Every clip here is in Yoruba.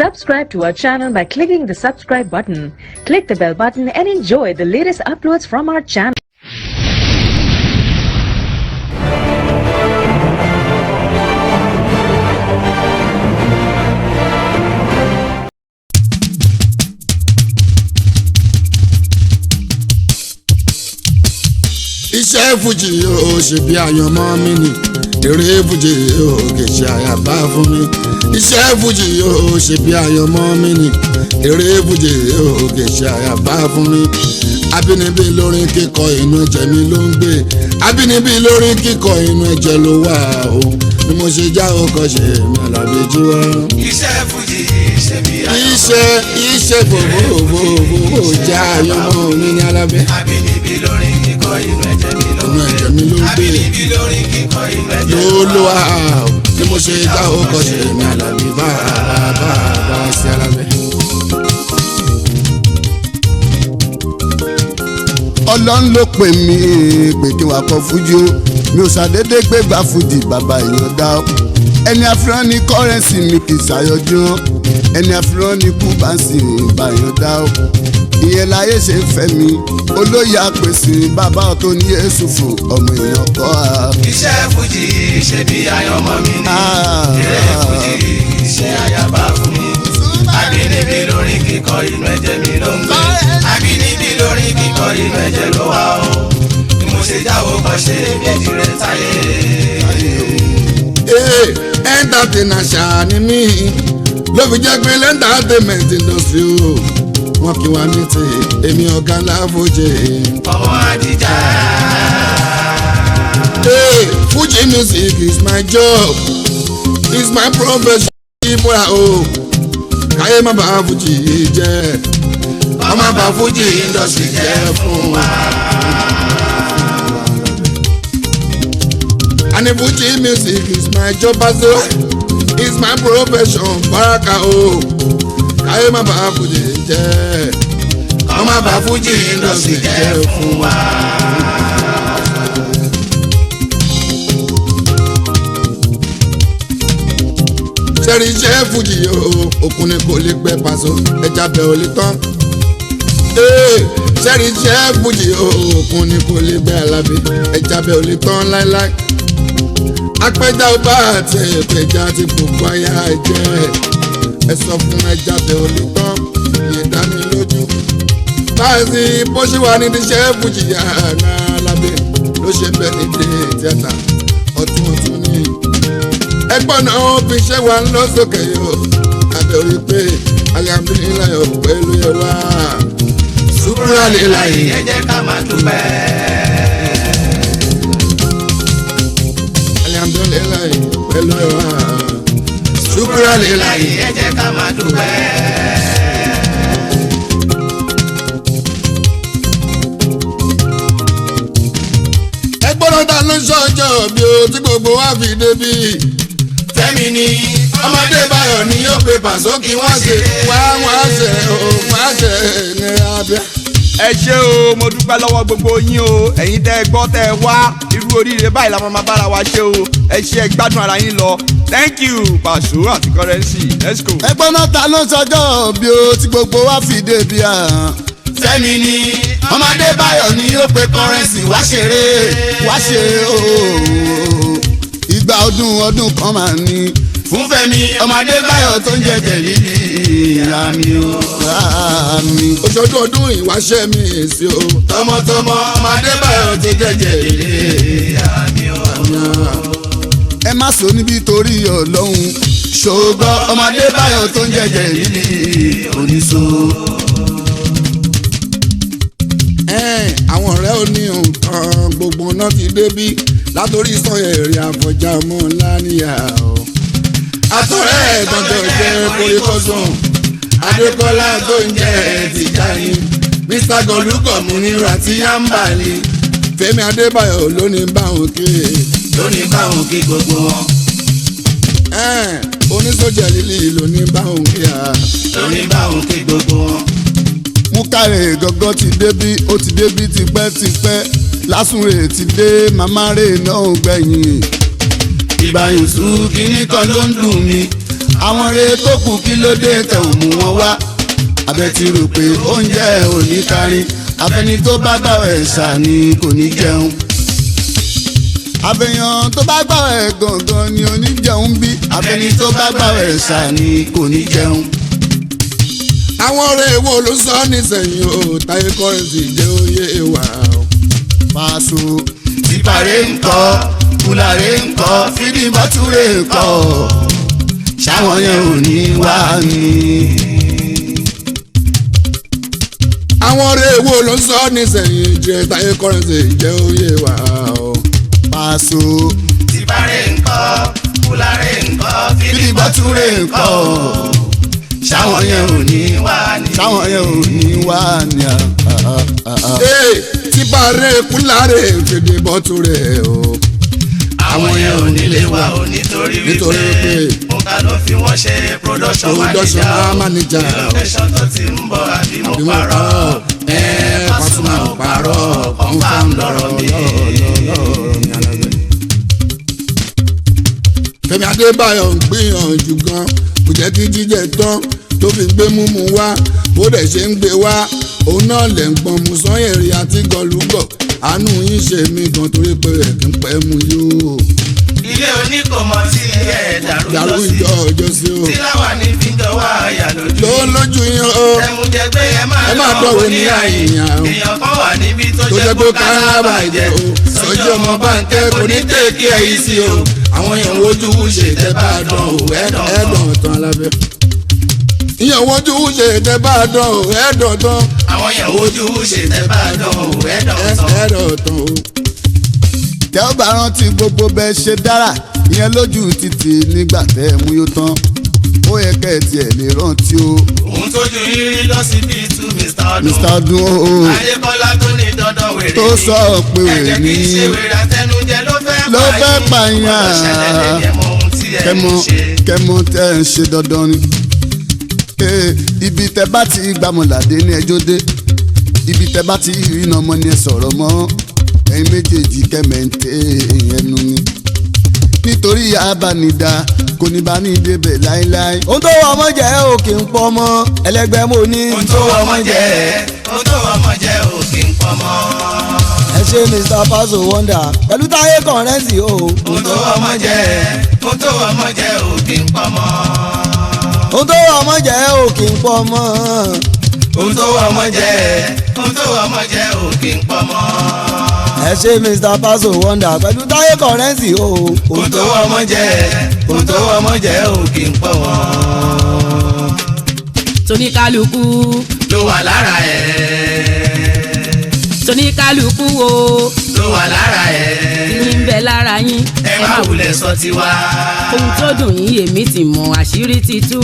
Subscribe to our channel by clicking the subscribe button. Click the bell button and enjoy the latest uploads from our channel. Iṣẹ́ fújì yóò ṣe bí àyànmọ́ mi ni, eré fújì yóò kè ṣe àyàbá fún mi. Iṣẹ́ fújì yóò ṣe bí àyànmọ́ mi ni, eré fújì yóò kè ṣe àyàbá fún mi. Abínibí lórin kíkọ inú ẹ̀jẹ̀ mi ló ń gbé, abínibí lórin kíkọ inú ẹ̀jẹ̀ ló wà o. Bí mo ṣe já ọkọ̀ ṣe mi Àlàbí jí wá. Iṣẹ́ fújì ṣe bí àyànmọ́. Iṣẹ́ bòbò já àyànmọ́ mi ní Àlàbí. Abínibí lórin kíkọ inú ẹ̀jẹ̀ mi ló ń gbé. Abínibí lórin kíkọ inú ẹ̀jẹ̀ ló wà o. Bí mo ṣe já ọkọ̀ ṣe mi Àlàbí bá sí Àlàbí. Ọlọ́run ló pè mí pé kí wàá kọ fújì o, mi ò ṣàdédé gbé gba fújì bàbá èèyàn dá o. Ẹni àfihàn ní kọ́rẹ́nsì mi kì í ṣàyọjú hàn, ẹni àfihàn ní kúbánsì ìbàyàn dá o. Ìyẹn láyé ṣe ń fẹ́ mi, olóyè àpèsè bàbá tó ní Yéṣu fún ọmọ èèyàn kọ́ a. Iṣẹ́ fújì ṣe bí àyànmọ́ mi ni, eré fújì ṣe àyàbá fún mi. Abínibí lórin kíkọ inú ẹ̀jẹ̀ mi ló ń gbé. Abínibí lórin kíkọ inú ẹ̀jẹ̀ ló wà o. Bí mo ṣe jáwọ́ kọ́ ṣe méjì rẹ̀ táyé. Entertainer ṣáà ni mí, ló fi jẹ́ pé entertainment industry o. Wọ́n kí wá ní ti èmi ọ̀gá ńlá fújì. Ọmọ Àdìjà. Fuji music is my job, is my profession. Ìbúra o, káyé má bàa fújì jẹ́, Ọmọ bá fújì industry jẹ́ fún wa. and the Fuji music is my job as well, is my profession. Baraka o, káyé má bàa fújì jẹ́, Ọmọ bá fújì industry jẹ́ fún wa. ṣẹ́rí iṣẹ́ fújì o, òkun ni kò lè pẹ́ Paso, ẹja bẹ̀ ò lè tán. Ṣẹ́rí iṣẹ́ fújì o, òkun ni kò lè pẹ́ Àlàbí, ẹja bẹ̀ ò lè tán láíláí. Apẹja ó bá àti ẹ̀pẹja ti gbogbo ayá ẹ̀jẹ̀, ẹ sọ fún ẹja bẹ̀ ò lè tán, ìyẹn dá mi lójú. Báyìí bó ṣe wà nídìí iṣẹ́ fújì yàrá Àlàbí ló ṣe bẹ́ẹ̀ nídìí tíátà ọ̀tún ni. Ẹgbọ́n náà ó fi ṣẹ́ wa lọ sókè yóò, àbẹ̀wò pé alhamdulilayi pẹ̀lú ẹ wá. Ṣùkúrà lè láyé ẹ jẹ́ ká máa dúpẹ́. Alhamdulilayi pẹ̀lú ẹ wá. Ṣùkúrà lè láyé ẹ jẹ́ ká máa dúpẹ́. Ẹgbọ́n náà ta ló ń ṣọ́jọ́ bí o tí gbogbo wa fi débi. Fẹ́mi ni ọmọdé báyọ̀ ni yóò pe Paso kí wọ́n ṣe. wọ́n ṣe ní abẹ́. Ẹ ṣé o, mo dúpẹ́ lọ́wọ́ gbogbo yín o, ẹ̀yin tẹ́ ẹ gbọ́ tẹ́ ẹ wá, irú oríire báyìí la máa bára wa ṣe o. Ẹ ṣé, ẹ gbádùn ara yín lọ. Thank you Paso àti currency, let's go. Ẹgbọ́n náà ta ló ń sọjọ́ bí o tí gbogbo wa fi débi àhán. Fẹ́mi ni ọmọdé báyọ̀ ni yóò pe currency wá ṣeré. Wá ṣe o, ìgbà ọdún kan máa ní. Fún Fẹ́mi ọmọdé báyọ̀ tó ń jẹ tẹ̀lílì àmì o. Oṣooṣù ọdún ìwáṣẹ́ mi èsì o. Tọmọtọmọ ọmọdé báyọ̀ tó jẹ tẹ̀lílì àmì o. Ẹ má sọ níbi torí Ọlọ́run. Ṣògbọ́n ọmọdé báyọ̀ tó ń jẹ tẹ̀lílì oníṣó. Àwọn ọ̀rẹ́ ò ní nǹkan gbogbo náà ti débí látòrí Sanyeri Àfọ̀njá ọmọ ńlá níyà o. Àtọ̀rẹ́ ẹ̀gbọ́n tó jẹ́ Kòríkòsùn, Adékọ́lá tó ń jẹ́ Tìjàní, Mr. Gọ̀lúgọ̀mù ní Ràtí Yambali. Fẹ́mi Adébáyọ̀ ló ní báwọn ké. Lóní báwọn kí gbogbo wọn. Onísọjà lílì ló ní báwọn ké à. Lóní báwọn kí gbogbo wọn. Múkàrè gọ́gọ́ ti débí, ó ti débí tipẹ́tipẹ́. Lásùnrè ti dé, màmá rè náà gbẹ̀yìn. Ìbáyọ̀sù kìíní kan ló ń dùn mí. àwọn rẹ̀ tó kù kí ló dé tẹ̀ ò mú wọn wá abẹ́ ti rò pé oúnjẹ ò ní kárí afẹ́ni tó bá gbàwẹ̀ ṣà ni kò ní jẹun àfẹ̀yàn tó bá gbàwẹ̀ gangan ni ò ní jẹun bí afẹ́ni tó bá gbàwẹ̀ ṣà ni kò ní jẹun. àwọn ọ̀rẹ́ wo ló sọ nísẹ̀yìn o Táyé Currency jẹ́ oyè wà o. Paso tìpàrẹ́ ńkọ́ kúlàrẹ́ ńkọ́ fídíbọ́túrẹ́ ńkọ́ ṣáwọn yẹn ò ní wá ní. àwọn ọ̀rẹ́ wo ló sọ nísẹ̀yìn jẹ́ Táyé Currency jẹ́ oyè wà o. Paso tìpàrẹ́ ńkọ́ kúlàrẹ́ ńkọ́ fídíbọ́túrẹ́ ńkọ́ ṣáwọn yẹn ò ní wá ní. ṣáwọn yẹn ò ní wá ní. tìpàrẹ́ kúlàrẹ́ fídíbọ́túrẹ́ o. àwọn yẹn ò nílé wa ò nítorí wípé nǹkan ló fi wọ́n ṣe production manager location tó ti ń bọ̀ àbí mo parọ́ Pasuma ò parọ́ confam lọ́rọ̀ mi. Fẹ́mi Adébáyọ̀ ń gbìyànjú gan kò jẹ́ kí jíjẹ tán tó fi gbé múmu wá bó dẹ̀ ṣe ń gbé wá òun náà lẹ̀ ń gbọ́n mu Sanyeri àti gọlúgọ̀ àánú yín ṣe mí gan torí pé ẹ̀ kí n pẹ́ mu yóò. ilé oníkòmọ tí ẹ dàrú ìjọ ọjọ́ sí o. tí láwa ní fíjọ wá àyà lójú yín o. ẹ̀mùjẹ pé ẹ máa dọ̀wọ́ ní àyìnyàn o. èèyàn kan wà níbi tó jẹ́ pé kárábà jẹ́ o. sọjí ọmọ báńkẹ́ kò ní tèkí ẹ̀ yìí sí o. àwọn èèyàn wojú ṣe tẹ́ bá dán o ẹ̀dàn tán alábẹ́. ìyẹn wojú ṣe tẹ́ bá dán o ẹ̀dàn tán. àwọn èèyàn wojú ṣe tẹ́ bá dán o ẹ̀dàn tán o. tẹ́ ó bá rántí gbogbo bẹ́ẹ̀ ṣe dára ìyẹn lójú títì nígbà tẹ́ ẹ mú yó tán ó yẹ kẹ́ ẹ tiẹ̀ lè rántí o. òun tójú rírí lọ́sibítù Mr. Ọdún o. Adékọ́lá tó ní dandan wèrè ní. tó sọ pé wèrè ní. ẹ̀jẹ̀ kì í ṣe wèrè àtẹnujẹ ló fẹ́ pààyàn. kẹmọ tẹ́ ẹ ń ṣe dandan ni. ibi tẹ́ bá ti gbàmọ̀ládé ní ẹjọ́ dé ibi tẹ́ bá ti rí iná ọmọ ni ẹ sọ̀rọ̀ mọ́ ẹ̀yin méjèèjì kẹ́mẹ̀ǹtẹ́ ẹnu ni nítorí abánidá kò ní bá ní débẹ̀ láéláé. ohun tó wọ ọmọ jẹ́ òkè ń pọ̀ mọ́ ẹlẹ́gbẹ́ mo ní. ohun tó wọ ọmọ jẹ́ òkè ń pọ̀ mọ́. ẹ ṣe Mr. Paso Wonder pẹ̀lú Táyé Currency o. ohun tó wọ ọmọ jẹ́ òkè ń pọ̀ mọ́. ohun tó wọ ọmọ jẹ́ òkè ń pọ̀ mọ́. ohun tó wọ ọmọ jẹ́ òkè ń pọ̀ mọ́. ẹ ṣe Mr. Paso Wonder pẹ̀lú Táyé Currency o. ohun tó wọ ọmọ jẹ́ òkè ń pọ̀ mọ́. tóníkálukú ló wà lára ẹ̀. tóníkálukú o ló wà lára ẹ̀. tí ń bẹ lára yín ẹ má wulẹ̀ sọ tiwa. ohun tó dùn yín èmi ti mọ̀ àṣírí ti tú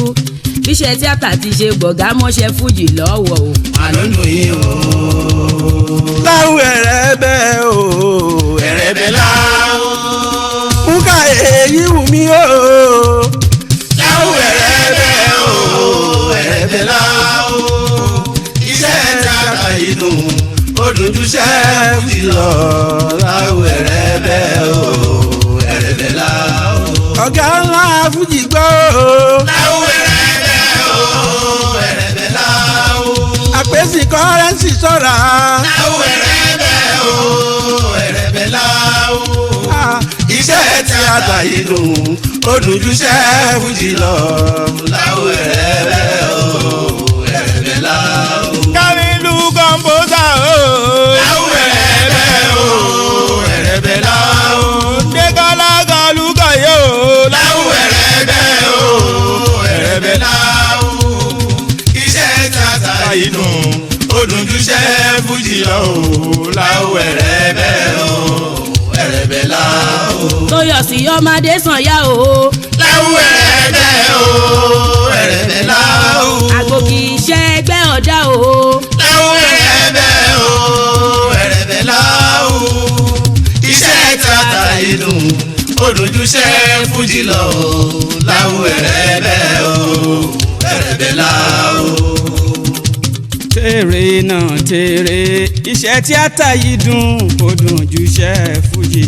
bíṣẹ́ tíátà ti ṣe gbọ̀gá mọ́ṣẹ́ fújì lọ́wọ́ o. àlónú yìí o. láwù ẹ̀rẹ̀bẹ̀ o ẹ̀rẹ̀bẹ̀ láwù. nǹka èyí wù mí o. láwù ẹ̀rẹ̀bẹ̀ o ẹ̀rẹ̀bẹ̀ láwù. iṣẹ́ tíátà yìí dùn ó dojú ṣẹ́ fújì lọ. láwù ẹ̀rẹ̀bẹ̀ o ẹ̀rẹ̀bẹ̀ láwù. ọ̀gá ńlá fújì gbọ́ o. láwù ẹ̀rẹ̀bẹ̀ o ẹ̀rẹ̀bẹ̀ láwù. àpèsè Currency sọ̀ra. láwù ẹ̀rẹ̀bẹ̀ o ẹ̀rẹ̀bẹ̀ láwù. iṣẹ́ tíátà yìí dùn ó dojú ṣẹ́ fújì lọ. láwù ẹ̀rẹ̀bẹ̀ o ẹ̀rẹ̀bẹ̀ láwù. Kamilu kọ̀mpósà o. láwù ẹ̀rẹ̀bẹ̀ o ẹ̀rẹ̀bẹ̀ láwù. Dékọ́lá Gọlúgọ̀ yóò. láwù ẹ̀rẹ̀bẹ̀ o ẹ̀rẹ̀bẹ̀ láwù. iṣẹ́ tíátà yìí dùn ó dojú ṣẹ́ fújì lọ. láwù ẹ̀rẹ̀bẹ̀ o ẹ̀rẹ̀bẹ̀ láwù. Tóyọ̀sí ọmọdé sànyà o. láwù ẹ̀rẹ̀bẹ̀ o ẹ̀rẹ̀bẹ̀ láwù. àgbo kì í ṣe ẹgbẹ́ ọ̀dà o. láwù ẹ̀rẹ̀bẹ̀ o ẹ̀rẹ̀bẹ̀ láwù. iṣẹ́ tíátà yìí dùn ó dojú ṣẹ́ fújì lọ. láwù ẹ̀rẹ̀bẹ̀ o ẹ̀rẹ̀bẹ̀ láwù. tèrè náà tèrè iṣẹ́ tíátà yìí dùn ó dùn ju iṣẹ́ fújì.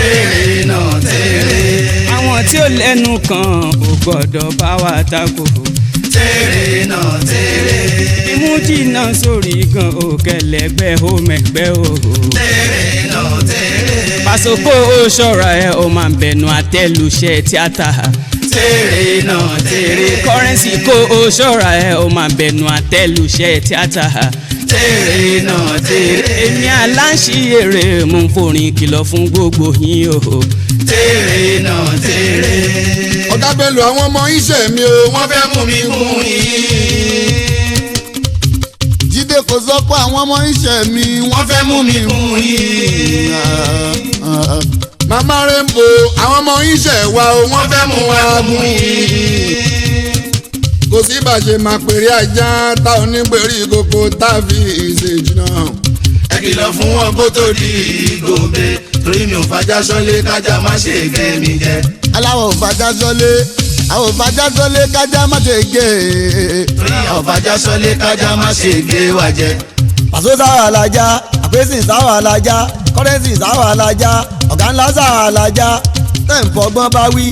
tèrè náà tèrè. àwọn tí ó lẹ́nu kan ò gbọ́dọ̀ bá wa tako. tèrè náà tèrè. imú jìnnà sórí gan òkèlẹ́gbẹ́ ó mẹ́gbẹ́ o. tèrè náà tèrè. Paso kó o ṣọ́ra ẹ o máa ń bẹnu àtẹ́lùṣẹ́ tíátà. tèrè náà tèrè. Currency kó o ṣọ́ra ẹ o máa ń bẹnu àtẹ́lùṣẹ́ tíátà. tèrè náà tèrè. èmi aláǹṣiyèrè mú forin kìlọ̀ fún gbogbo yín o. tèrè náà tèrè. ọ̀gá Bello àwọn ọmọ iṣẹ́ mi o wọ́n fẹ́ mú mi kún yín. Jídé kò sọ pé àwọn ọmọ iṣẹ́ mi wọ́n fẹ́ mú mi kún yín. Mama Rainbow àwọn ọmọ iṣẹ́ wa o wọ́n fẹ́ mú wa kún yín. kò sí bàṣẹ máa pèrè ajá tá ò ní pèrè ìkòkò tá a fi ìṣèjì náà. ẹ kìlọ̀ fún wọn kó tó di gòbè torí mi ò fàjà sọ́lé kájà má ṣe gé mi jẹ. aláwọ̀ òfàjà sọ́lé àwọn òfàjà sọ́lé kájà má ṣe gé. torí àwọn fàjà sọ́lé kájà má ṣe gé wa jẹ. Pàṣọ sáwà alájà àpèsìn sáwà alájà kọ́rẹ́nsì sáwà alájà ọ̀gá ńlá sáwà alájà tẹ̀ ń fọgbọ́n bá wí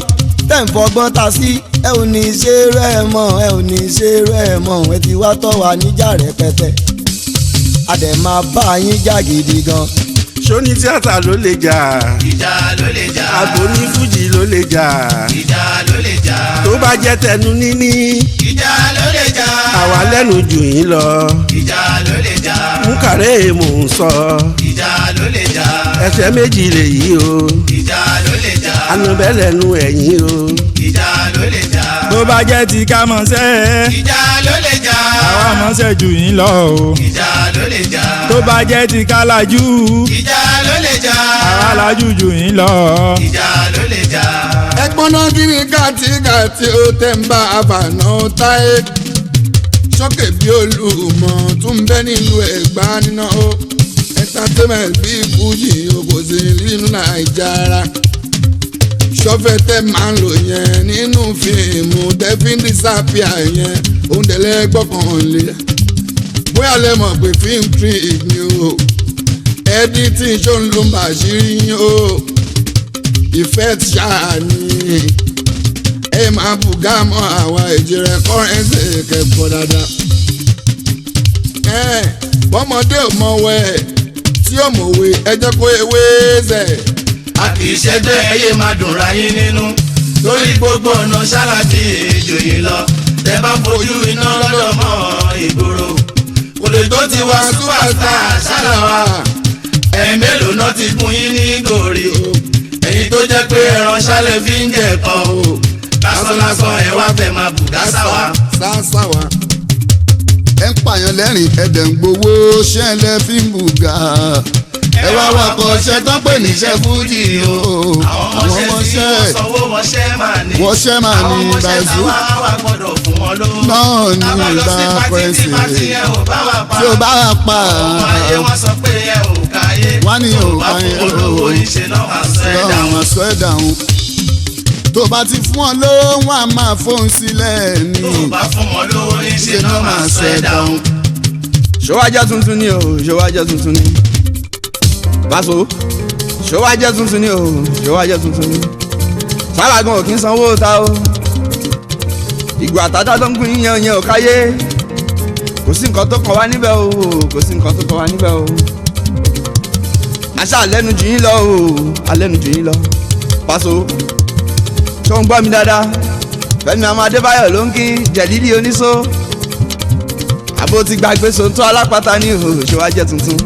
tẹ̀ ń fọgbọ́n ta sí ẹ ò ní ṣe rẹ̀ mọ́ ẹ ò ní ṣe rẹ̀ mọ́ ẹ ti wá tọ́ wa níjà rẹpẹtẹ a dẹ̀ máa bá yín jà gidi gan. ṣóní tíátà ló lè jà. ìjà ló lè jà. àgbo ní fújì ló lè jà. ìjà ló lè jà. tó bá jẹ́ tẹnu níní. ìjà ló lè jà. àwa lẹ́nu jù yín lọ. ìjà ló lè jà. mú kàrẹ́ mò ń sọ. ìjà ló lè jà. ẹsẹ̀ méjì lèyí o. ìjà ló lè jà. anubẹ́lẹ̀nu ẹ̀yìn o. ìjà ló lè jà. tó bá jẹ́ ti ká mọ̀ọ́sẹ́. ìjà ló lè jà. àwa mọ̀ọ́sẹ́ jù yín lọ o. ìjà ló lè jà. tó bá jẹ́ ti ká lajú. ìjà ló lè jà. àwa lajú jù yín lọ. ìjà ló lè jà. ẹ̀gbọ́n náà kí ni kàtìkàtì ó tẹ̀ ń bá àbànà táyé sókè bí olùmọ̀ tún ń bẹ nínú Ẹ̀gbá níná ó entertainment bí fújì o kò sí nínú Nàìjíríà sọfẹ tẹ máa ń lò yẹn nínú fíìmù devin disappear yẹn òun tẹ̀lé gbọ́kànlé bóyá lẹ mọ̀ pé film trick ni o editing ṣó ń lo bàṣírí yín o effect ṣáà ni ẹ máa bùgá mọ́ àwa ìjìnlẹ̀ currency kẹ́kọ̀ọ́ dáadáa. bọ́mọdé ò mọ̀wẹ́ tí ò mọ̀wé ẹ jẹ́ kó ewé zẹ̀. a kì í ṣẹ́gbẹ́ ẹyẹ máa dùn ra yín nínú lórí gbogbo ọ̀nà ṣáláàtì ìjòyè lọ tẹ bá fojú iná lọ́dọ̀ mọ́ ìgboro kò lè tó ti wá superstar ṣáláwá ẹ̀ẹ́mélòó náà ti fún yín ní gòrí o èyí tó jẹ́ pé ẹran ṣálẹ̀ fi ń jẹ̀kọ́ o lásánlásán ẹ wá fẹ́ máa bùgá sáwa. sáwa. ẹ ń pààyàn lẹ́rìn ẹ̀dẹ̀ ń gbowó ṣẹlẹ̀ fi ń bùgà. ẹ wá wakọ̀ ṣẹ́ tán pè níṣẹ́ fújì o. àwọn ọmọọṣẹ́ tí wọ́n sanwó wọṣẹ́ máa ní. wọṣẹ́ máa ní báyìí. àwọn wa gbọ́dọ̀ fún wọn lówó. náà ní ìgbà pẹ́sì tí o bá wà pa. ọmọ ayé wọn sọ pé ẹ ò káyé. wọ́n ní ò káyé tó bá fún olówó ìṣe náà máa sọ ẹ̀ dáhùn. tó bá ti fún ọ lówó wọn a máa fóun sílẹ̀ ni. tó bá fún wọn lówó ìṣe náà máa sọ ẹ̀ dáhùn. ṣọwájẹ́ tuntun ni o ṣọwájẹ́ tuntun ni. Paso ṣọwájẹ́ tuntun ni o ṣọwájẹ́ tuntun ni. sálágùn ò kí ń sanwó ta o. ìgbà àtàtà tó ń gún yíyan yẹn ò káyé. kò sí nǹkan tó kàn wá níbẹ̀ o kò sí nǹkan tó kàn wá níbẹ̀ o. àṣà àlẹ́nu jù yín lọ o àlẹ́nu jù yín lọ. Paso tó ń gbọ́ mi dáadáa Fẹ́mi ọmọ Adébáyọ̀ ló ń kí jẹ̀dídì oníṣó. àbó ti gbàgbé sòńtó alápàtà ní o ṣọwájẹ́ tuntun.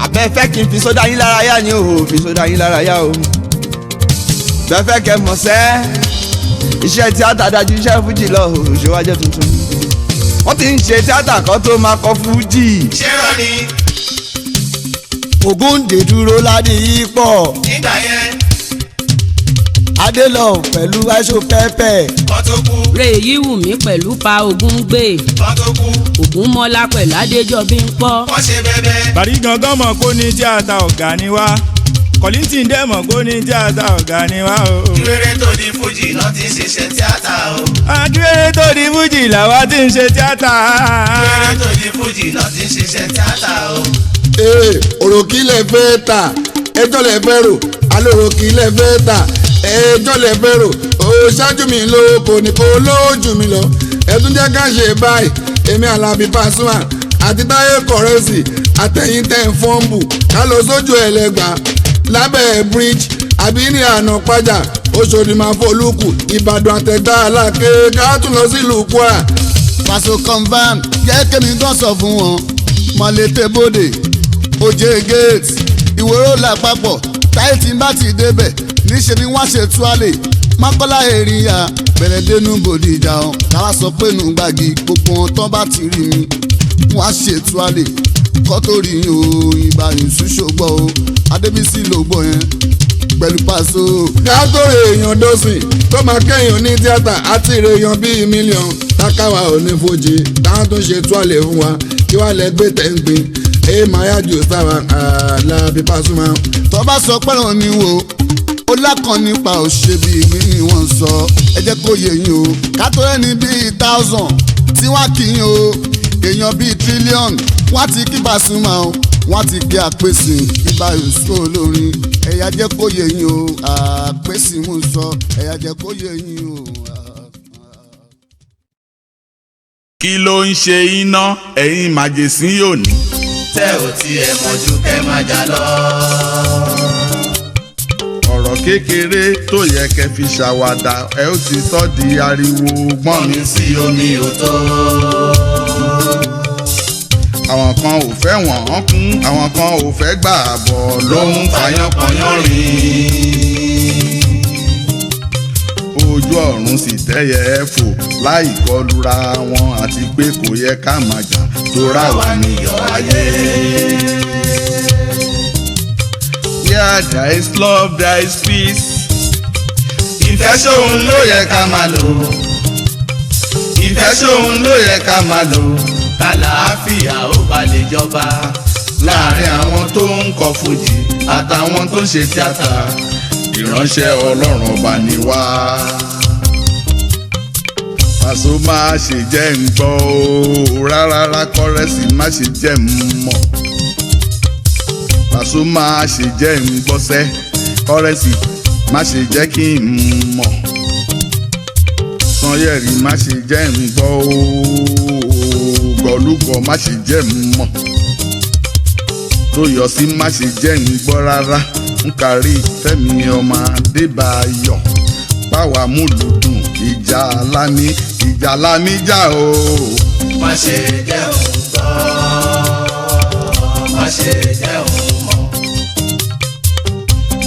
àbẹ́ fẹ́ kí n fi sódà yín lára yá ni o fi sódà yín lára yá o. bẹ́ẹ̀ fẹ́ kẹ́ mọ̀ sẹ́ iṣẹ́ tíátà dájú iṣẹ́ fújì lọ o ṣọwájẹ́ tuntun. wọ́n ti ń ṣe tíátà kan tó máa kọ fújì. ṣé rọ ni. Ògúndé dúró ládì yìí pọ̀. nígbà yẹn. Adélọ pẹ̀lú aṣọ pẹ́pẹ́. kọ́ tó kú. Rèyí wù mí pẹ̀lú pa Ògún gbé. kọ́ tó kú. Ògún mọ́lá pẹ̀lú Adéjọbí ń pọ́. wọ́n ṣe bẹ́bẹ́. Bàrí gangan mọ̀ kó ní tíátà ọ̀gá ni wá. Kọ̀lìntì dẹ̀ mọ̀ kó ní tíátà ọ̀gá ni wá o. ìrere tó di fújì náà ti ṣiṣẹ́ tíátà o. Akéré tó di fújì làwa ti ń ṣe tíátà. ìrere tó di fújì náà ti ṣiṣẹ́ tíátà o. òròkì lè fẹ́ ta ẹjọ́ lè fẹ́ rò alówó kí lẹ fẹ́ tà ẹjọ́ lẹ fẹ́ rò ó ṣáájú mi lóko ní kó lójú mi lọ ẹtún jẹ́ ká ṣe báyìí èmi Àlàbí Pasuma àti Táyé Kọ̀rẹ́sì àtẹ̀yìn tẹ̀ ń fọ́ǹbù ká lọ sójú ẹlẹ́gbà lábẹ́ bridge àbí ní àná pàjá Òṣòdì máa fọlùkù Ìbàdàn àtẹ̀gbá aláké ká tún lọ sílùú Kwara. Paso confam jẹ́ kémi gan sọ fún wọn mọ̀lẹ́tẹ̀ bòde òjé gate ìwòrò làpapọ̀ táyé tí n bá ti débẹ̀ níṣẹ́ ni wọ́n ṣe túwálè Mọ́kọ́lá èrìyà bẹ̀rẹ̀ dénú bòdì ìjà ọ̀ káwá sọ pé nù gbàgì gbogbo wọn tán bá ti rí mi wọ́n á ṣe túwálè kọ́ tó rí yín o ìbá yìí ṣùgbọ́n o Adébísí ló gbọ́ yẹn pẹ̀lú Paso. káàtórè èèyàn dọ́sìn tó máa kẹ́yìn ní tíátà àti èrè èèyàn bíi mílíọ̀nù tákàwá ò ní fojì táwọn tó ń ṣe túwálè fún wa kí wàá lẹ gbé tẹ́ǹgbìn èyí máa yájú sáwà Àlàbí Pasuma. tó bá sọ pẹ́ràn mi wo ó lákan nípa òṣè bí ìgbín ni wọ́n sọ ẹ jẹ́ kó yé yín o kátó ẹni bíi 1000 tí wọ́n kì í o èèyàn bíi tírílíọ̀nù wọ́n ti kí Pasuma o wọ́n ti kí àpèsè ibà yòósù olórin ẹ̀yà jẹ́ kó yé yín o àpèsè mú sọ ẹ̀yà jẹ́ kó yé yín o. kí ló ń ṣe iná ẹ̀yin màjèsín yóò ní. tẹ́ ò tiẹ̀ mọ̀jú kẹ́ máa jà lọ. ọ̀rọ̀ kékeré tó yẹ kẹ́ fi ṣàwàdà ẹ ó ti sọ di ariwo gbọ́n mi. mi sí omi ò tó. àwọn kan ò fẹ́ wọ̀n ọ́n kún àwọn kan ò fẹ́ gbà bọ̀ ló ń fàyànpọ̀yàn rìn. ojú ọ̀run sì tẹ́yẹ ẹ fò láì kọlura wọn àti pé kò yẹ ká máa jà tóra wà níyọ̀ ayé. Where there is love there is peace. ìfẹ́ ṣóun ló yẹ ká máa lò. ìfẹ́ ṣóun ló yẹ ká máa lò. kàlàáfíà ó bá lè jọba láàrin àwọn tó ń kọ fújì àtàwọn tó ń ṣe tíátà. ìránṣẹ́ Ọlọ́run ọba ni wá. Paso má ṣe jẹ́ ń gbọ́ o rárá Kọ́rẹ́sì má ṣe jẹ́ ń mọ̀. Paso má ṣe jẹ́ ń gbọ́sẹ́ Kọ́rẹ́sì má ṣe jẹ́ kí n mọ̀. Sanyẹ̀rì má ṣe jẹ́ ń gbọ́ o Gọ̀lúgọ̀ má ṣe jẹ́ ń mọ̀. Tóyọ̀sí má ṣe jẹ́ ń gbọ́ rárá Nkàrí Fẹ́mi ọmọ Adébáyọ̀ báwa múlùdùn ìjà lámì jà o. má ṣe jẹ́ òun gbọ́ má ṣe jẹ́ òun mọ̀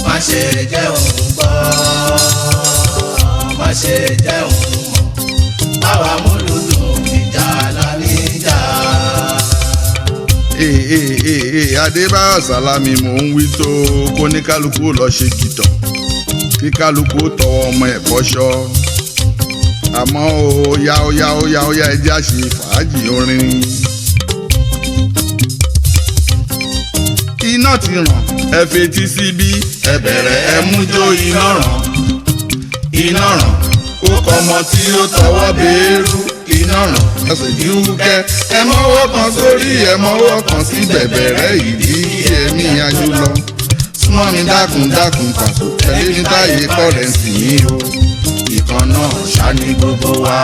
má ṣe jẹ́ òun gbọ́ má ṣe jẹ́ òun mọ̀ báwa múlùdùn ìjà lámì jà. Adébáyọ̀ Sálámì mò ń wí tó kóníkálukú lọ ṣe gìtàn kí kálukú tọwọ́ ọmọ ẹ̀ bọ́ṣọ́ àmọ́ ó yá ẹjẹ́ àṣe fàájì orin. iná ti ràn ẹ fetí síbí ẹ bẹ̀rẹ̀ ẹ mú jó iná ràn ó kọ́ ọmọ tí ó tọwọ́ bẹ́ẹ̀rù iná ràn ẹsẹ̀ ìdíwúkẹ́ ẹ mọ́wọ́ kan sórí ẹ mọ́wọ́ kan sí bẹ̀bẹ̀rẹ̀ ìdí ẹ̀mí ajú lọ. súnmọ́ mi dákun Paso tẹ̀lé mi Táyé Kọ́rẹ́nsì mi o ìkan náà ṣáni gbogbo wa.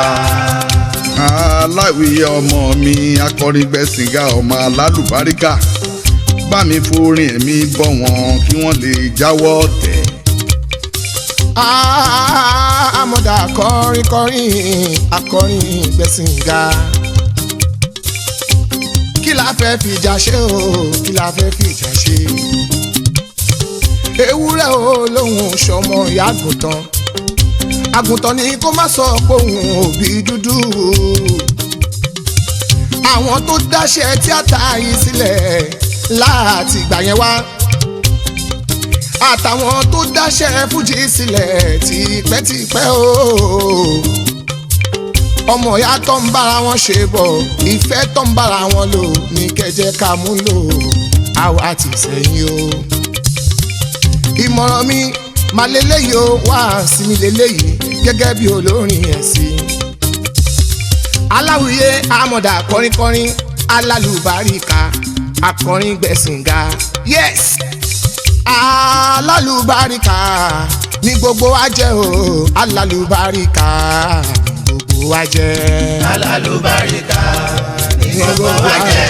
aláwìyé ọmọ mi akọrin gbẹ̀sìngà ọmọ alálùbáríkà bá mi forin ẹ̀mí bọ̀ wọ́n kí wọ́n lè jáwọ́ tẹ̀. àmọ̀dá akọrin gbẹ̀sìngà kí la fẹ́ fìjà ṣe o kí la fẹ́ fìjà ṣe. ewúrẹ́ o lóhùn ṣọmọ ìyá àgùntàn ni kó má sọ pé òun òbí dúdú. àwọn tó dáṣẹ́ tíátà yìí sílẹ̀ láti ìgbà yẹn wá àtàwọn tó dáṣẹ́ fújì sílẹ̀ tipẹ́tipẹ́ o. ọmọ ìyá tó ń bára wọn ṣe bọ̀ ìfẹ́ tó ń bára wọn lò ní kẹjẹ ká mú lò àwa ti sẹ́yìn o. ìmọ̀ràn mi máa lélẹ́yìí o wá sí mi lélẹ́yìí gẹ́gẹ́ bí olórin ẹ̀sìn. aláwìyé àmọ̀dá kọrinkọrin alálùbáríkà akọrin gbẹ̀sìngà yes alálùbáríkà ní gbogbo wa jẹ́ o alálùbáríkà gbogbo wa jẹ́. alálùbáríkà ní gbogbo wa jẹ́.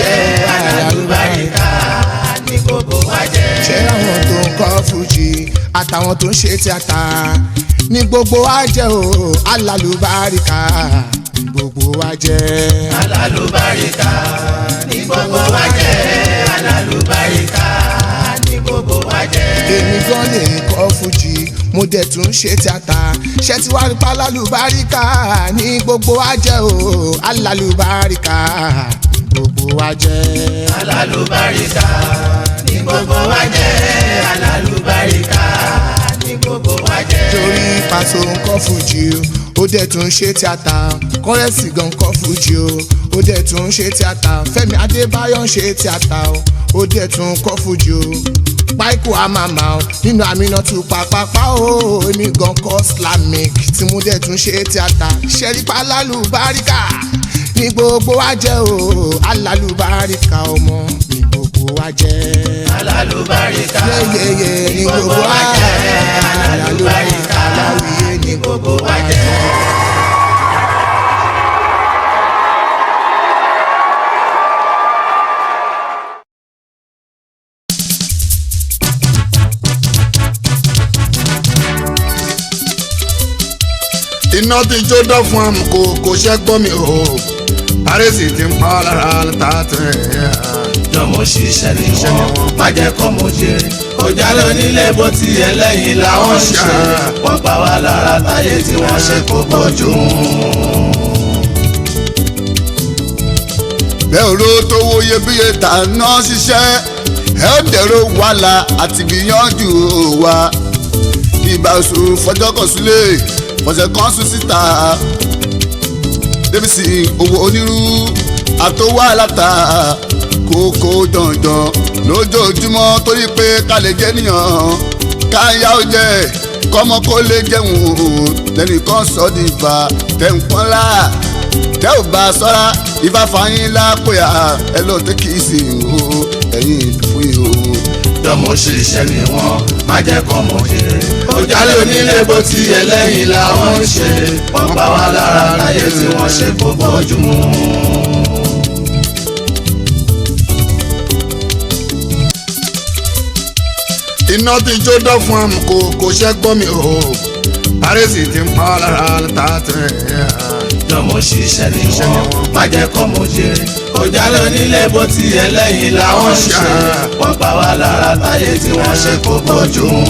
alálùbáríkà ní gbogbo wa jẹ́. ṣé àwọn tó ń kọ́ fújì àtàwọn tó ń ṣe tíátà ní gbogbo wa jẹ́ o alálùbáríkà gbogbo wa jẹ́. alálùbáríkà ní gbogbo wa jẹ́. alálùbáríkà ní gbogbo wa jẹ́. èmi gan lè kọ́ fújì mo dẹ̀ tún ṣe tíátà ṣé tí wàá rí pa alálùbáríkà ní gbogbo wa jẹ́ o alálùbáríkà gbogbo wa jẹ́. alálùbáríkà ní gbogbo wa jẹ́. alálùbáríkà ní gbogbo wa jẹ́. torí Paso ń kọ́ fújì ó dẹ̀ tún ṣe tíátà Kọ́rẹ́nsì gan kọ́ fújì ó dẹ̀ tún ṣe tíátà Fẹ́mi Adébáyọ̀ ń ṣe tíátà ó dẹ̀ tún kọ́ fújì Páíkù àmàmà nínú Àmínátù pàpàpà èmi gan kọ́ Islamic tí mo dẹ̀ tún ṣe tíátà ṣẹ́rípa alálùbáríkà ní gbogbo wa jẹ́ o alálùbáríkà ọmọ ní gbogbo wa jẹ́. alálùbáríkà yeyeye ní gbogbo wa jẹ́. alálùbáríkà aláwìyé ní gbogbo wa jẹ́. iná tí jó dán fún am kò ṣẹ́ gbọ́ mi o Paris ti ń pa lára tààtẹ̀. jọmọ ṣiṣẹ́ ni wọ́n má jẹ́ kọ́ mo jèrè ọjà lónílé bó ti ẹlẹ́yìn làwọn ṣe wọ́n pa wá lára táyé tí wọ́n ṣe kó bójú. bẹ́ẹ̀ oró tó wo iyebíye tà náà ṣiṣẹ́ ẹ ó dẹ̀rọ wàhálà àti gbìyànjú wa ìbá oṣù fọjọ́ kan sílẹ̀ ọ̀sẹ̀ kan sùn síta débìsì owó onírú àtọwọ́ àlàtà kókó dandan lójoojúmọ́ torí pé ká lè jẹ́ níyàn káyà ó jẹ́ kọ́mọ kó lè jẹun lẹ́nìkan sọ di ìfà tẹ̀ ń pọ́nlá tẹ́ ò bá sọ́ra ìfà fàyín lápòyà ẹ lọ́ọ́ tẹ́ kì í sì ń o ẹ̀yìn fún yìí o. jọmọ ṣiṣẹ́ ni wọ́n má jẹ́ kọ́ mo jèrè ọjà lónílé bó ti ẹlẹ́yìn làwọn ń ṣe wọ́n pa wá lára táyé tí wọ́n ṣe kó bójú mu. iná tí jó dán fún am kò ṣẹ́ gbọ́ mi o Paris ti ń pa lára tààtẹ̀. jọmọ ṣiṣẹ́ ni wọ́n má jẹ́ kọ́ mo jèrè ọjà lónílé bó ti ẹlẹ́yìn làwọn ń ṣe wọ́n pa wá lára táyé tí wọ́n ṣe kó bójú mu.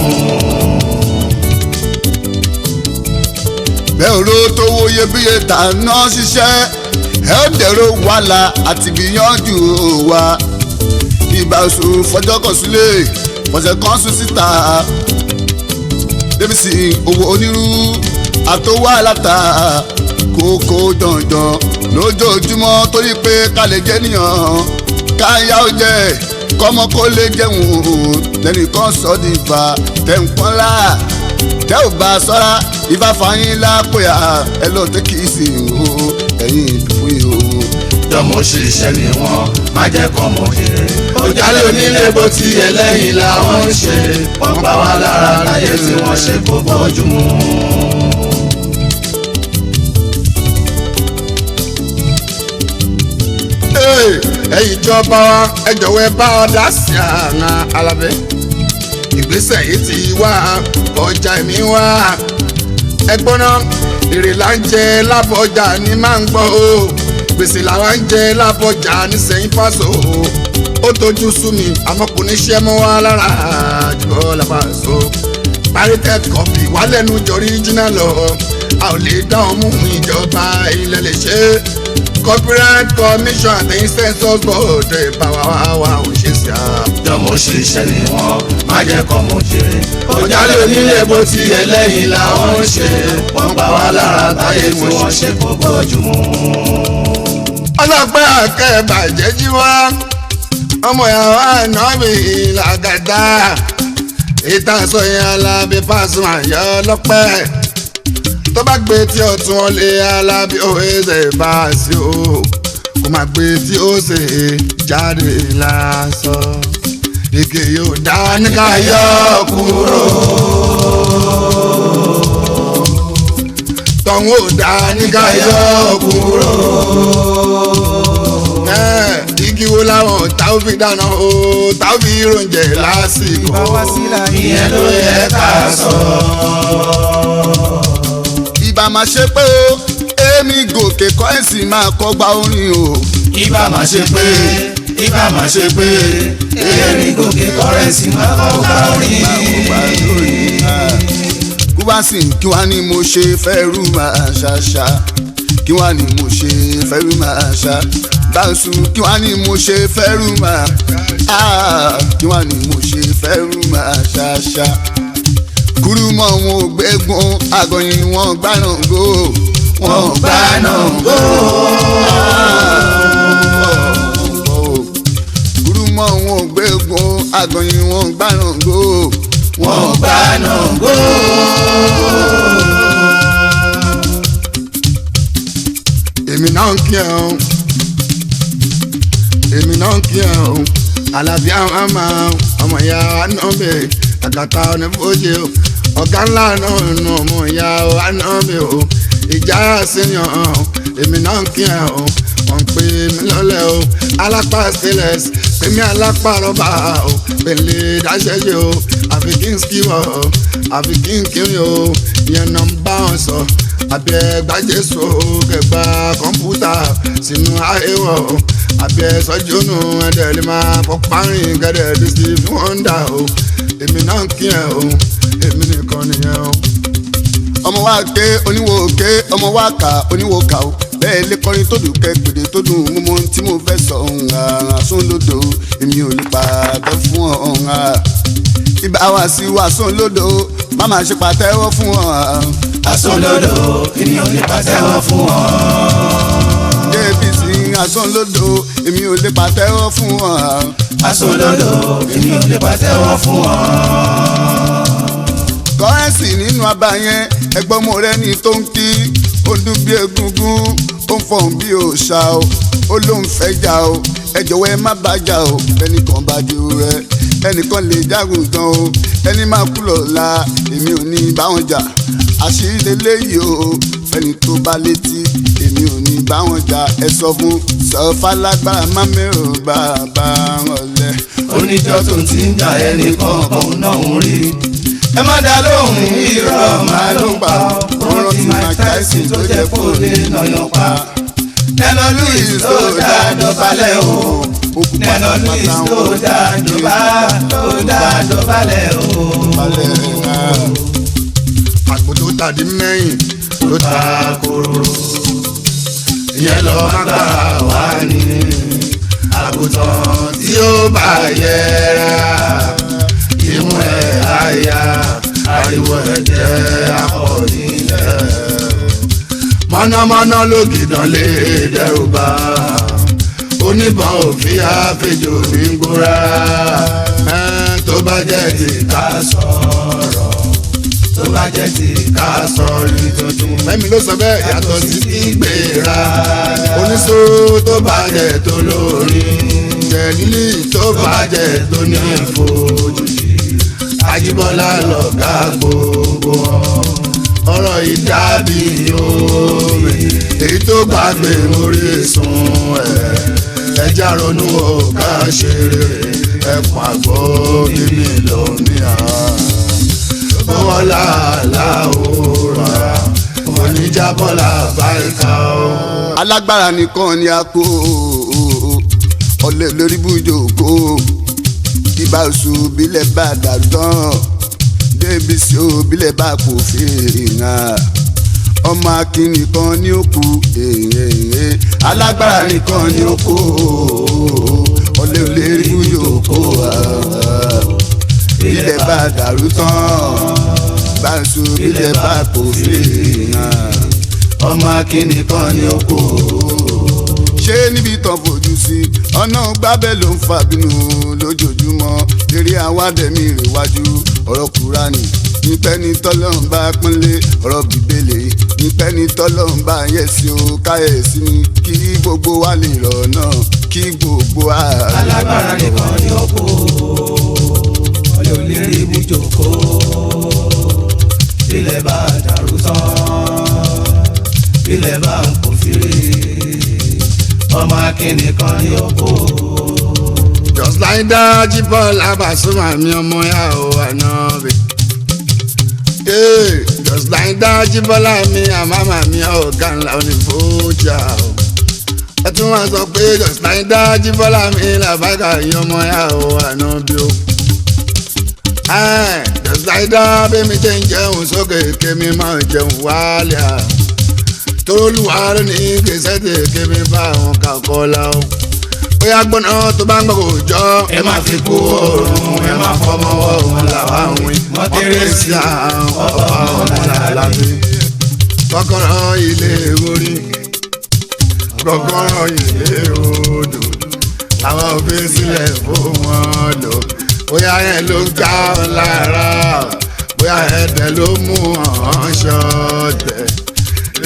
bẹ́ẹ̀ oró tó wo iyebíye tà náà ṣiṣẹ́ ẹ ó dẹ̀rọ wàhálà àti gbìyànjú wa ìbá oṣù fọjọ́ kan sílẹ̀ ọ̀sẹ̀ kan sùn síta débìsì owó onírú àtọwọ́ àlàtà kókó dandan lójoojúmọ́ torí pé ká lè jẹ́ níyàn káyà ó jẹ́ kọ́mọ kó lè jẹun lẹ́nìkan sọ di ìfà tẹ̀ ń pọ́nlá tẹ́ ò bá sọ́ra ìfà fàyín lápòyà ẹ lọ́ọ́ tẹ́ kì í sì ń o ẹ̀yìn fún yìí o. jọmọ ṣiṣẹ́ ni wọ́n má jẹ́ kọ́ mo jèrè ọjà lónílé bó ti ẹlẹ́yìn làwọn ń ṣe wọ́n pa wá lára táyé tí wọ́n ṣe kó bójú mu. ẹ̀yin ìjọba wa ẹ jọ̀wọ́ ẹ bá ọ dá sí àná Alábẹ́ ìgbésẹ̀ yìí ti wá ọjà ẹ̀mí wá ẹgbọ́n náà èrè là ń jẹ lábọjà ní máa ń gbọ́ o gbèsè làwa ń jẹ lábọjà ní sẹ́yìn Paso ó tójú sú mi àmọ́ kò ní ṣẹ́ mọ́ wá lára jùlọ làbàṣọ paritet copy wà lẹ́nu jọrí jìnnà lọ a ò lè dá ọmú ìjọba ilẹ̀ lè ṣe copyright commission àtẹ̀yìn census board ìbáwá wa ò ṣe sí a. jọmọ ṣiṣẹ́ ni wọ́n má jẹ́ kọ́ mo jèrè ọjà lónílé bó ti ẹlẹ́yìn làwọn ń ṣe wọ́n pa wá lára táyé tí wọ́n ṣe kó bójú mu. ọlọ́pẹ́ akẹ́bàjẹ́ jí wá ọmọ ìyàwó ànábì làgàdá ìtàn sọyìn Alábí Pasuma yọ ọlọ́pẹ́ tó bá gbé tí ọ̀tún ọ̀lẹ Alábí òwe ṣe bá a sí o kò má gbé tí ó ṣe jáde lásán igi yóò dá ní ká yọ kúrò. tọ̀hún ò dá ní ká yọ kúrò. igi wo làwọn táwọn fi dáná o táwọn fi ròǹjẹ lásìkò. ìyẹn ló yẹ ká sọ. ìbá máa ṣe pé o èmi gòkè kọ́ ẹ̀sìn máa kọ́ gba orin o. ìbá máa ṣe pé èmi gòkè kọ́rẹ́nsì máa kọ́ gba orin. kúbásì kí wàá ní mo ṣe fẹ́rù máa ṣàṣà kí wàá ní mo ṣe fẹ́rù máa ṣá báṣu kí wàá ní mo ṣe fẹ́rù máa kí wàá ní mo ṣe fẹ́rù máa ṣàṣà kúrú mọ́ wọn ò gbẹ́gun àgọ̀yìn wọn gbànà gò wọn gbànà gò kúrú mọ́ wọn ò gbẹ́gun àgọ̀yìn wọn gbànà gò wọn gbànà gò. èmi náà ń kí ẹ o èmi náà ń kí ẹ o Àlàbí àmà ọmọ ìyá anọ́bẹ̀ àkàtà onífojì o ọ̀gá ńlá náà nù ọmọ ìyá anọ́bẹ̀ o ìjà senior èmi náà ń kí ẹ o wọ́n pè mí lọ́lẹ̀ o alápá stainless pèmí alápá rọ́bà o pèlè dáṣẹ́jẹ́ o àfi kí n skiwọ̀ o àfi kí n kiri o ìyẹn náà ń bá wọn sọ àbí ẹgbà jésù kẹgbà kọ̀ǹpútà sínú àìwọ̀ àbí ẹsọ́júnù ẹ̀dẹ̀ lè máa fọpárìn gẹ́dẹ̀ bí Steve Wonder o èmi náà kí ẹ o èmi nìkan nìyẹn o. ọmọ wa ké oníwo ké ọmọ wa kà oníwo kà o bẹ́ẹ̀ lé kọrin tó dùn kẹ́ gbèdé tó dùn mú mọ́ tí mo fẹ́ sọ àsún lódò èmi ò lè pàtó fún ọ̀hún ibà wá sí wàásùn lódò má máa ṣe pàtẹ́wọ́ fún ọ̀hún. Asọ́lódò èmi ò lè pàtẹ́wọ́ fún ọ. abc asọ́lódò èmi ò lè pàtẹ́wọ́ fún ọ. Asọ́lódò èmi ò lè pàtẹ́wọ́ fún ọ. kọ́rẹ́nsì nínú abá yẹn ẹgbọ́n mo rẹ́ ní tó ń kí ó dún bí egungun ó ń fọ̀hún bí òòṣà o ó lóun fẹ́ jà o ẹ jọ̀wọ́ ẹ má bàjá o ẹnìkan bá di rẹ ẹnìkan lè jágùn tán o ẹni máa kú lọ́la èmi ò ní báwọn jà àṣírí lélẹ́yìí o fẹ́ni tó bá létí èmi ò ní báwọn jà ẹ sọ fún sọfà lágbára má mẹ́rọ bàbá wọn lẹ. oníjọ́ tó ti ń jà ẹnìkan kan náà ń rí ẹ má dá lóhùn irọ́ máa ló ń pa ó rántí Mike Tyson tó jẹ́ kó lè nàyàn pa nẹ́nà Louis tó dá dọ̀bálẹ̀ o nẹ́nà Louis tó dá dọ̀bálẹ̀ o. àpò tó tàdí mẹ́yìn ló ta kóró ìyẹn lọ agbára wà ní àgùntàn tí ó bá yẹra imú ẹ̀ àyà ariwo ẹ̀jẹ̀ akọ̀nilẹ̀ mọ̀nàmọ́ná ló gìdán lé dẹ́rùbà oníbọn òfin àfẹjọ ní gbóra tó bá jẹ́ ti ká sọ̀rọ̀ tó bá jẹ́ ti ká sọ̀rọ̀ tuntun. Fẹ́mi ló sọ bẹ́ẹ̀ yàtọ̀ sí ìgbéra oníṣòro tó bá jẹ́ tó lórí jẹ̀lílì tó bá jẹ́ tó ní ìfojúsí Àjíbọ́lá lọ̀gá gbogbo ọ̀rọ̀ ìdábì omi èyí tó gbàgbé orísun ẹja ronú ọ̀gá ṣeré ẹ̀pọ̀n àgbọ̀ bíbí lómìnira bọ́lá aláwòrán oníjàbọ́lá báyìíká o. alágbára nìkan ni a kó ọ̀lẹ́ lórí bújòkó ibà oṣù bílẹ̀ bá dàrú tán débi sí o bílẹ̀ bá kò fèrè ọmọ akínní kan ní òkú alágbára nìkan ní òkú ọ̀lẹ́ lórí bújòkó bílẹ̀ bá dàrú tán báṣu bílẹ̀ bá kò fèrè ọmọ akínní kan ní òkú. ṣé níbi tán fojú sí ọ̀nà gbábẹ́ ló ń fàbínú lójoojúmọ́ eré àwádẹ́mí rèwájú ọ̀rọ̀ Kùránì nípẹ́ni tọ́lọ́run bá pínlẹ̀ ọ̀rọ̀ bíbélì nípẹ́ni tọ́lọ́run bá yẹ̀ sí o káyẹ̀sí ni kí gbogbo wa lè rọ̀ náà kí gbogbo wa. alágbára nìkan ni ó kù. ẹ bá ń kó fèrè ọmọ akínní kan ní oko. Just like that Jíbọ́lá Pasuma mi ọmọ ya o ànábì. Just like that Jíbọ́lá mi àmàmà mi ọ̀gá ńlá onífojá o. Ẹ tún wá sọ pé just like that Jíbọ́lá mi làbágà yín ọmọ ya o ànábì o. Just like that bẹ́mi jẹ́ ń jẹun sókè kémi máa jẹun wálé a. Tolúwa ló ní kẹsẹ́tì kémi bá àwọn kakọ́ la o. Bóyá gbọ́nà tó bá ń gbọ́ kò jọ. Ẹ má fi kú oorun ẹ má fọmọ ọ̀hún làwa ń wí. Mọ́tẹ́rẹ́sì àwọn ọ̀pá ọ̀nà làlàbí. Kọ́kọ́rọ́ ilé orí kọ́kọ́rọ́ ilé odò làwọn òfin sílẹ̀ fún wọn lò. Bóyá yẹn ló ń ká ọ lára bóyá ẹ̀dẹ̀ ló mú ọ̀hún ṣọ̀tẹ̀.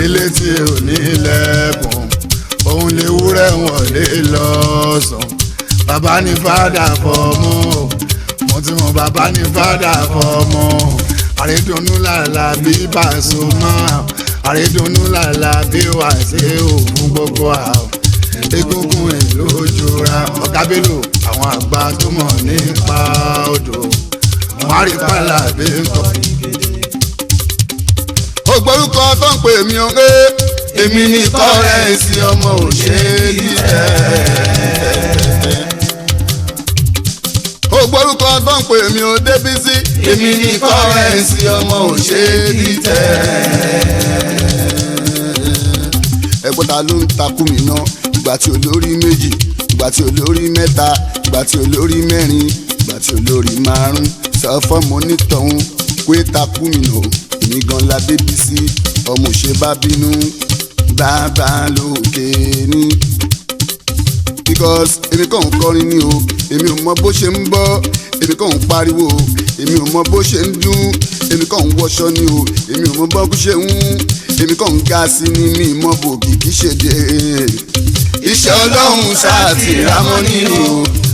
Ilé tí ò ní lẹ́kùn òun lè wúrẹ́ wọlé lọ́sàn. Bàbá ní fàdà fọmọ mo ti mọ bàbá ní fàdà fọmọ. Àrídùnnú làlà bí Pasuma àrídùnnú làlà bí Wasiu fún gbogbo àwọn egungun ìlú ojúra ọ̀gábélò àwọn àgbà tó mọ̀ nípa odò wọ́n á rí pàlà bí nǹkan. ògbórúkọ tó ń pè mí o èmi ní kọ́rẹ́ǹsì ọmọ òṣèlú tẹ̀. ògbórúkọ tó ń pè mí o Débísí. èmi ní kọ́rẹ́ǹsì ọmọ òṣèlú tẹ̀. ẹ̀gbọ́n ta ló ń takú mi ná ìgbà tí olórí méjì ìgbà tí olórí mẹ́ta ìgbà tí olórí mẹ́rin ìgbà tí olórí márùn sọ fọ́ọ̀mù onítọ̀hún pé takú mi nà èmi gan la Débísí ọmọ òṣè bá bínú bàbá lókè ní. because èmi kàn ń kọrin ni o èmi ò mọ bó ṣe ń bọ́ èmi kàn ń pariwo èmi ò mọ bó ṣe ń dún èmi kàn ń wọṣọ ni o èmi ò mọ bó ṣe ń èmi kàn ń ga sí ni mi mọ bògì kì í ṣe dé. iṣẹ́ Ọlọ́run ṣáàtì rámọ́ nínú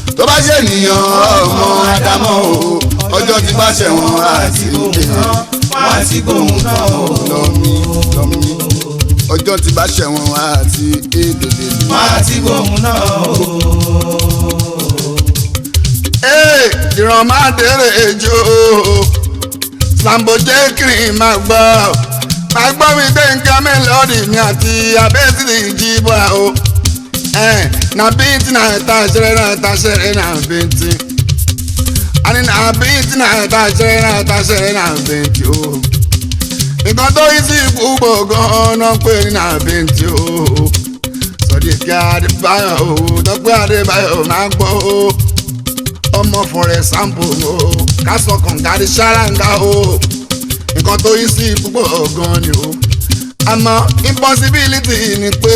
o tó bá ṣe ènìyàn ọmọ Ádámọ̀ o ọjọ́ tí bá ṣẹ̀wọ̀n àti òkè wọ́n àti gbóhùn náà o. lọ́mí ọjọ́ tí bá ṣẹ̀wọ̀n àti èdèlè wọ́n àti gbóhùn náà o. Ìran máa dèrè ejò Sambo jẹ́ kiri máa gbọ́ mi dé nǹkan mélòdì mi àti abẹ́sílì jíbọ̀ o. Na bíntì náà ta ṣẹlẹ̀ náà bíntì. Àní na bíntì náà ta ṣẹlẹ̀ náà bíntì o. Nǹkan tó yí sí púpọ̀ gan-an náà pé ní náà bíntì o. Sọ̀díkì Adébáyọ̀ o, Tọ́pẹ́ Adébáyọ̀ máa gbọ́ o. Ọmọ for example o, kásọ̀ kọ̀ǹgàdì ṣáláńgá o. Nǹkan tó yí sí púpọ̀ gan-an ni o. Àmọ́ impossibility ni pé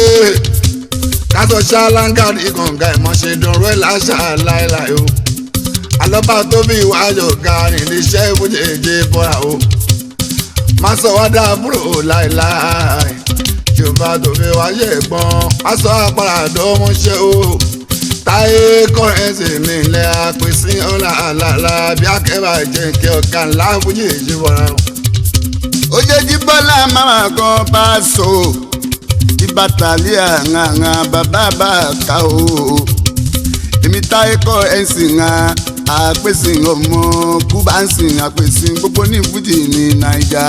kásọ̀ ṣáláńgá ní kọ̀ǹgà ìmọ̀ṣẹ́ dọ̀rọ̀ ẹ̀ láṣà láéláé o. Àlọ́bà tó bí ìwájọ̀ ga nílé iṣẹ́ ìfúnjẹ́jẹ́ bọ́ra o. Má sọ wá dábúrò láéláé tí o bá tó fi wáyé ẹ̀gbọ́n. Má sọ àpàràdọ́ ọmọṣẹ́ o. Táyé kọ́rẹ́nsì mi lẹ́ àpèsè ọ̀la àlàlà bí akẹ́bà jẹ́ kí ọ̀gá ńlá ìfúnjẹ́jẹ́ bọ́ra o. ó jẹ́ Jíbọ́lá máma kan Paso ìbátàlẹ́ àǹgàǹgà bàbá bá ká o. èmi Táyé kọ́rẹ́nsì ń àpèsè ọmọ kúbà ń sìn àpèsè gbogbo ní fújì ní Naija.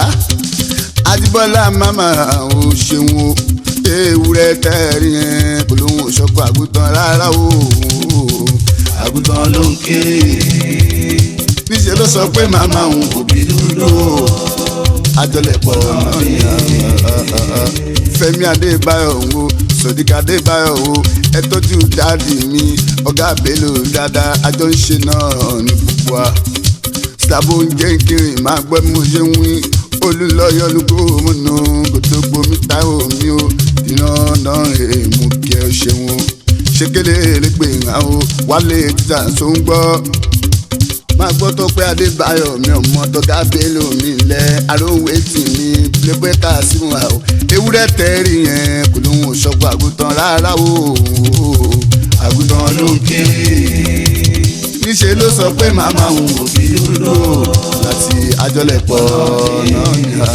Jíbọ́lá máma ò ṣeun o ewúrẹ́ tẹ́rì yẹn kò lóun ò ṣọ́kọ àgùntàn rárá o. àgùntàn ló ń ké níṣẹ́ ló sọ pé màmá òun kò bí dúró àjọlẹ̀pọ̀ Fẹ́mi Adébáyọ̀ o Sodiq Adébáyọ̀ o ẹ tọ́jú dáàdì mi ọ̀gá Bello dáadáa àjọ ń ṣe náà ní gbogbo wa. Sàbò ń jẹ́ kiri máa gbọ́ bí mo ṣe ń wí olùlọ́yọ̀ lóko múnú kò tó gbomi ta omi o iná náà èèmù kí ẹ ṣeun o ṣe kéde lẹ́gbẹ̀ẹ́ ìhà o wálé títà tó ń gbọ́. Máa gbọ́ Tọ́pẹ́ Adébáyọ̀ mi ọmọ tọ́gá Bello mi lẹ́ àròwé tì mí pélébẹ́ ká sí wa o ewúrẹ́ tẹ́rì yẹn kò lóun ò ṣọ́kọ àgùntàn rárá o. àgùntàn ló ń ké níṣẹ́ ló sọ pé màmá òun ò bí dúró láti àjọlẹ̀pọ̀ náà nìyà.